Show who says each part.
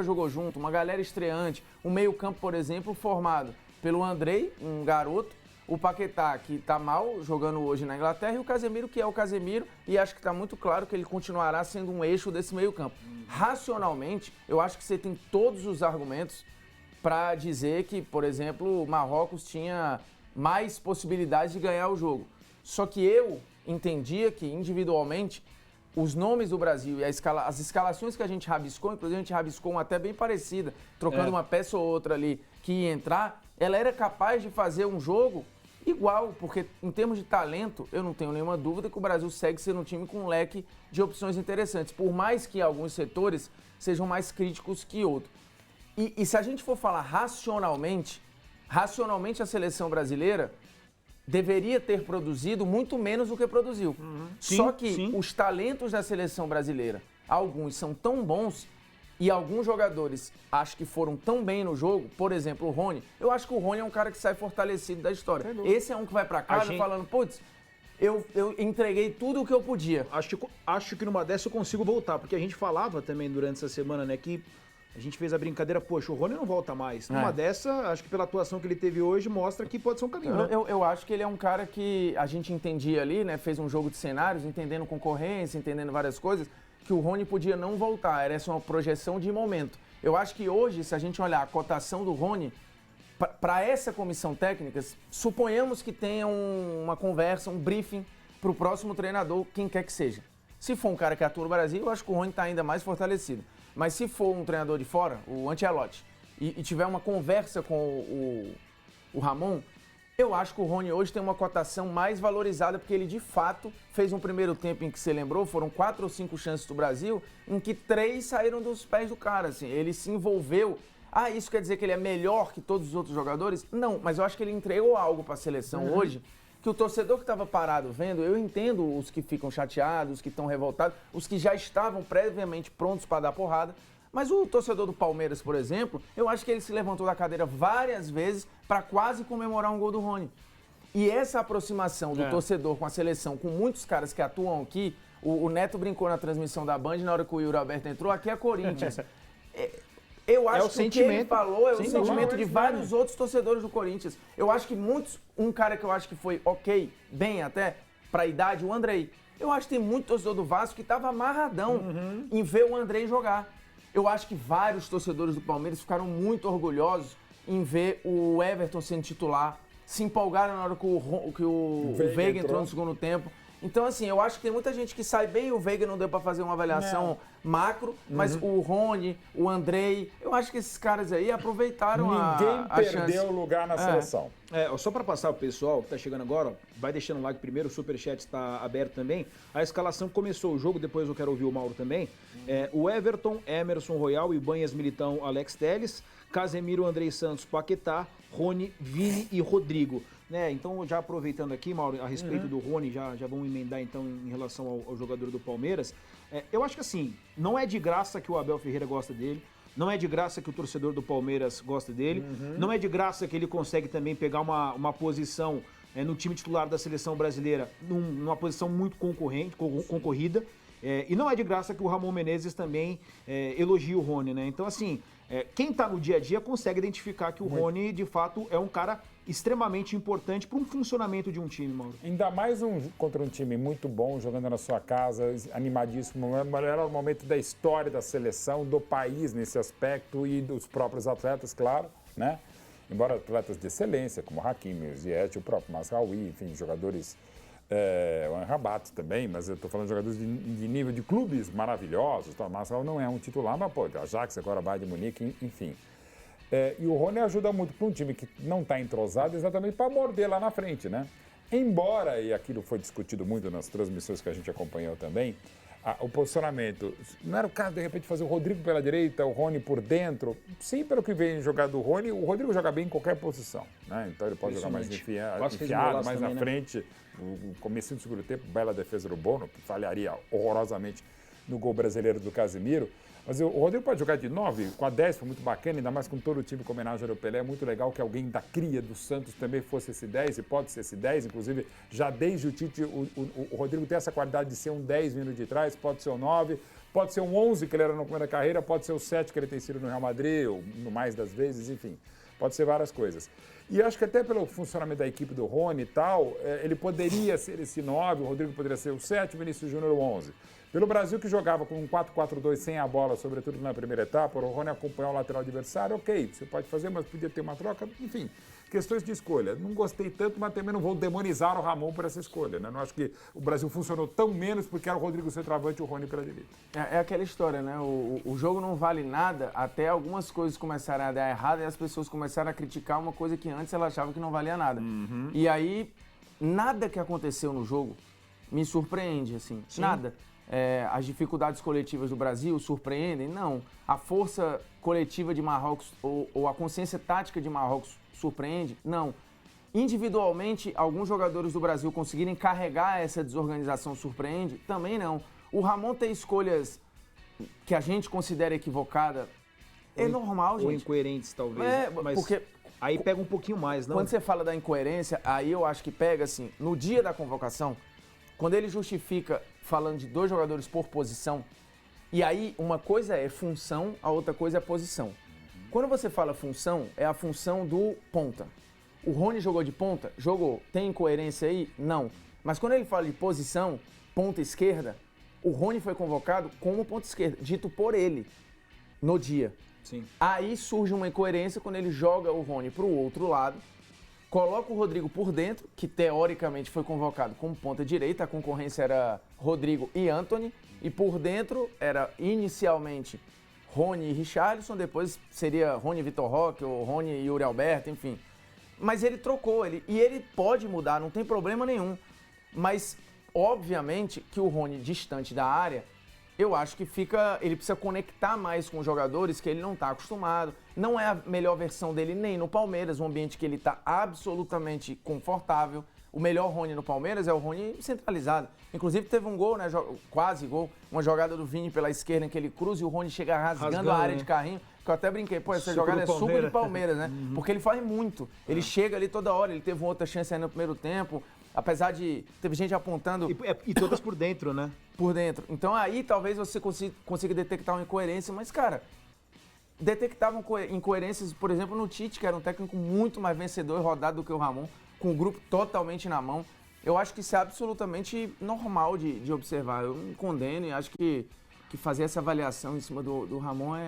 Speaker 1: nunca jogou junto, uma galera estreante, um meio-campo, por exemplo, formado pelo Andrei, um garoto, o Paquetá, que está mal jogando hoje na Inglaterra, e o Casemiro, que é o Casemiro, e acho que está muito claro que ele continuará sendo um eixo desse meio-campo. Racionalmente, eu acho que você tem todos os argumentos para dizer que, por exemplo, o Marrocos tinha mais possibilidades de ganhar o jogo. Só que eu entendia que, individualmente, os nomes do Brasil e as escalações que a gente rabiscou, inclusive a gente rabiscou uma até bem parecida, trocando uma peça ou outra ali que ia entrar, ela era capaz de fazer um jogo igual, porque em termos de talento, eu não tenho nenhuma dúvida que o Brasil segue sendo um time com um leque de opções interessantes, por mais que alguns setores sejam mais críticos que outros. E se a gente for falar racionalmente a seleção brasileira deveria ter produzido muito menos do que produziu. Só que os talentos da seleção brasileira, alguns são tão bons e alguns jogadores acho que foram tão bem no jogo, por exemplo, o Rony. Eu acho que o Rony é um cara que sai fortalecido da história. Esse é um que vai pra casa falando, putz, eu entreguei tudo o que eu podia.
Speaker 2: Acho que numa dessa eu consigo voltar, porque a gente falava também durante essa semana, né, que a gente fez a brincadeira, poxa, o Rony não volta mais. Numa dessa, acho que pela atuação que ele teve hoje, mostra que pode ser um caminho, né?
Speaker 1: Eu acho que ele é um cara que a gente entendia ali, né? Fez um jogo de cenários, entendendo concorrência, entendendo várias coisas, que o Rony podia não voltar. Era essa uma projeção de momento. Eu acho que hoje, se a gente olhar a cotação do Rony, para essa comissão técnica, suponhamos que tenha uma conversa, um briefing para o próximo treinador, quem quer que seja. Se for um cara que atua no Brasil, eu acho que o Rony está ainda mais fortalecido. Mas se for um treinador de fora, o Ancelotti, e tiver uma conversa com o Ramon, eu acho que o Rony hoje tem uma cotação mais valorizada, porque ele de fato fez um primeiro tempo em que você lembrou, foram 4 ou 5 chances do Brasil, em que 3 saíram dos pés do cara, assim, ele se envolveu. Ah, isso quer dizer que ele é melhor que todos os outros jogadores? Não, mas eu acho que ele entregou algo para a seleção hoje, que o torcedor que estava parado vendo, eu entendo os que ficam chateados, os que estão revoltados, os que já estavam previamente prontos para dar porrada, mas o torcedor do Palmeiras, por exemplo, eu acho que ele se levantou da cadeira várias vezes para quase comemorar um gol do Rony. E essa aproximação do torcedor com a seleção, com muitos caras que atuam aqui, o Neto brincou na transmissão da Band, na hora que o Yuri Alberto entrou, aqui é Corinthians. Eu acho que o que ele falou é o sentimento de vários outros torcedores do Corinthians. Eu acho que um cara que eu acho que foi ok, bem até, pra idade, o Andrei. Eu acho que tem muito torcedor do Vasco que tava amarradão em ver o Andrei jogar. Eu acho que vários torcedores do Palmeiras ficaram muito orgulhosos em ver o Everton sendo titular, se empolgaram na hora que o Veiga entrou no segundo tempo. Então, assim, eu acho que tem muita gente que sai bem, o Veiga não deu pra fazer uma avaliação macro, mas o Rony, o Andrei, eu acho que esses caras aí aproveitaram a chance.
Speaker 3: Ninguém perdeu lugar na seleção.
Speaker 2: Só para passar o pessoal que tá chegando agora, ó, vai deixando o like primeiro, o superchat está aberto também. A escalação começou o jogo, depois eu quero ouvir o Mauro também. O Everton, Emerson Royal, Ibanhas, Militão, Alex Telles, Casemiro, Andrei Santos, Paquetá, Rony, Vini e Rodrigo. Né? Então, já aproveitando aqui, Mauro, a respeito do Rony, já vamos emendar então em relação ao jogador do Palmeiras. Eu acho que assim, não é de graça que o Abel Ferreira gosta dele, não é de graça que o torcedor do Palmeiras gosta dele, não é de graça que ele consegue também pegar uma posição no time titular da seleção brasileira, numa posição muito concorrida. E não é de graça que o Ramon Menezes também elogia o Rony, né? Então, assim, quem tá no dia a dia consegue identificar que o Rony, de fato, é um cara extremamente importante para um funcionamento de um time, Mauro.
Speaker 3: Ainda mais contra um time muito bom, jogando na sua casa, animadíssimo. Era o momento da história da seleção, do país nesse aspecto e dos próprios atletas, claro, né? Embora atletas de excelência, como o Hakimi, o Ziyech, o próprio Mazraoui, enfim, jogadores... o Anrabat também, mas eu estou falando de jogadores de nível de clubes maravilhosos. O Marcelo não é um titular, mas pô, o Ajax, agora Bayern de Munique, enfim. E o Rony ajuda muito para um time que não está entrosado exatamente para morder lá na frente, né? Embora, e aquilo foi discutido muito nas transmissões que a gente acompanhou também, o posicionamento, não era o caso de repente fazer o Rodrigo pela direita, o Rony por dentro. Sim, pelo que vem jogar do Rony, o Rodrigo joga bem em qualquer posição, né? Então ele pode jogar mais enfiado, mais na frente. O comecinho do segundo tempo, bela defesa do Bono, que falharia horrorosamente no gol brasileiro do Casemiro. Mas o Rodrigo pode jogar de 9, com a 10 foi muito bacana, ainda mais com todo o time com homenagem ao Pelé. É muito legal que alguém da cria do Santos também fosse esse 10, e pode ser esse 10. Inclusive, já desde o Tite, o Rodrigo tem essa qualidade de ser um 10 vindo de trás, pode ser um 9, Pode ser um 11 que ele era no começo da carreira, pode ser o 7 que ele tem sido no Real Madrid, ou no mais das vezes, enfim. Pode ser várias coisas. E acho que até pelo funcionamento da equipe do Rony e tal, ele poderia ser esse 9, o Rodrigo poderia ser o 7, o Vinícius Júnior o 11. Pelo Brasil, que jogava com um 4-4-2 sem a bola, sobretudo na primeira etapa, o Rony acompanhar o lateral adversário, ok, você pode fazer, mas podia ter uma troca, enfim, questões de escolha. Não gostei tanto, mas também não vou demonizar o Ramon por essa escolha, né? Não acho que o Brasil funcionou tão menos porque era o Rodrigo centroavante e o Rony pela direita.
Speaker 1: É aquela história, né? O jogo não vale nada até algumas coisas começarem a dar errado e as pessoas começaram a criticar uma coisa que antes ela achava que não valia nada. E aí, nada que aconteceu no jogo me surpreende, assim,
Speaker 2: Sim.
Speaker 1: nada. As dificuldades coletivas do Brasil surpreendem? Não. A força coletiva de Marrocos ou a consciência tática de Marrocos surpreende? Não. Individualmente, alguns jogadores do Brasil conseguirem carregar essa desorganização surpreende? Também não. O Ramon ter escolhas que a gente considera equivocada é normal, gente.
Speaker 2: Ou incoerentes, talvez. Mas
Speaker 1: porque
Speaker 2: aí pega um pouquinho mais, não?
Speaker 1: quando você fala da incoerência, aí eu acho que pega, assim, no dia da convocação, quando ele justifica falando de 2 jogadores por posição, e aí uma coisa é função, a outra coisa é posição. Quando você fala função, é a função do ponta. O Rony jogou de ponta? Jogou. Tem incoerência aí? Não. Mas quando ele fala de posição, ponta esquerda, o Rony foi convocado como ponta esquerda, dito por ele, no dia.
Speaker 2: Sim.
Speaker 1: Aí surge uma incoerência quando ele joga o Rony para o outro lado, coloca o Rodrigo por dentro, que teoricamente foi convocado como ponta direita, a concorrência era Rodrigo e Antony, e por dentro era inicialmente Rony e Richarlison, depois seria Rony e Vitor Roque, ou Rony e Yuri Alberto, enfim. Mas ele trocou, e ele pode mudar, não tem problema nenhum. Mas, obviamente, que o Rony distante da área, eu acho que ele precisa conectar mais com os jogadores que ele não está acostumado. Não é a melhor versão dele nem no Palmeiras, um ambiente que ele está absolutamente confortável. O melhor Rony no Palmeiras é o Rony centralizado. Inclusive teve um gol, né, quase gol, uma jogada do Vini pela esquerda em que ele cruza e o Rony chega rasgando a área, né, de carrinho. Que eu até brinquei, pô, essa jogada é suco de Palmeiras, né? Porque ele faz muito. Ele chega ali toda hora, ele teve uma outra chance aí no primeiro tempo. Apesar de... Teve gente apontando...
Speaker 2: E todas por dentro, né?
Speaker 1: Por dentro. Então aí talvez você consiga detectar uma incoerência, mas, cara, detectavam incoerências, por exemplo, no Tite, que era um técnico muito mais vencedor e rodado do que o Ramon, com o grupo totalmente na mão. Eu acho que isso é absolutamente normal de observar. Eu não condeno e acho que fazer essa avaliação em cima do Ramon é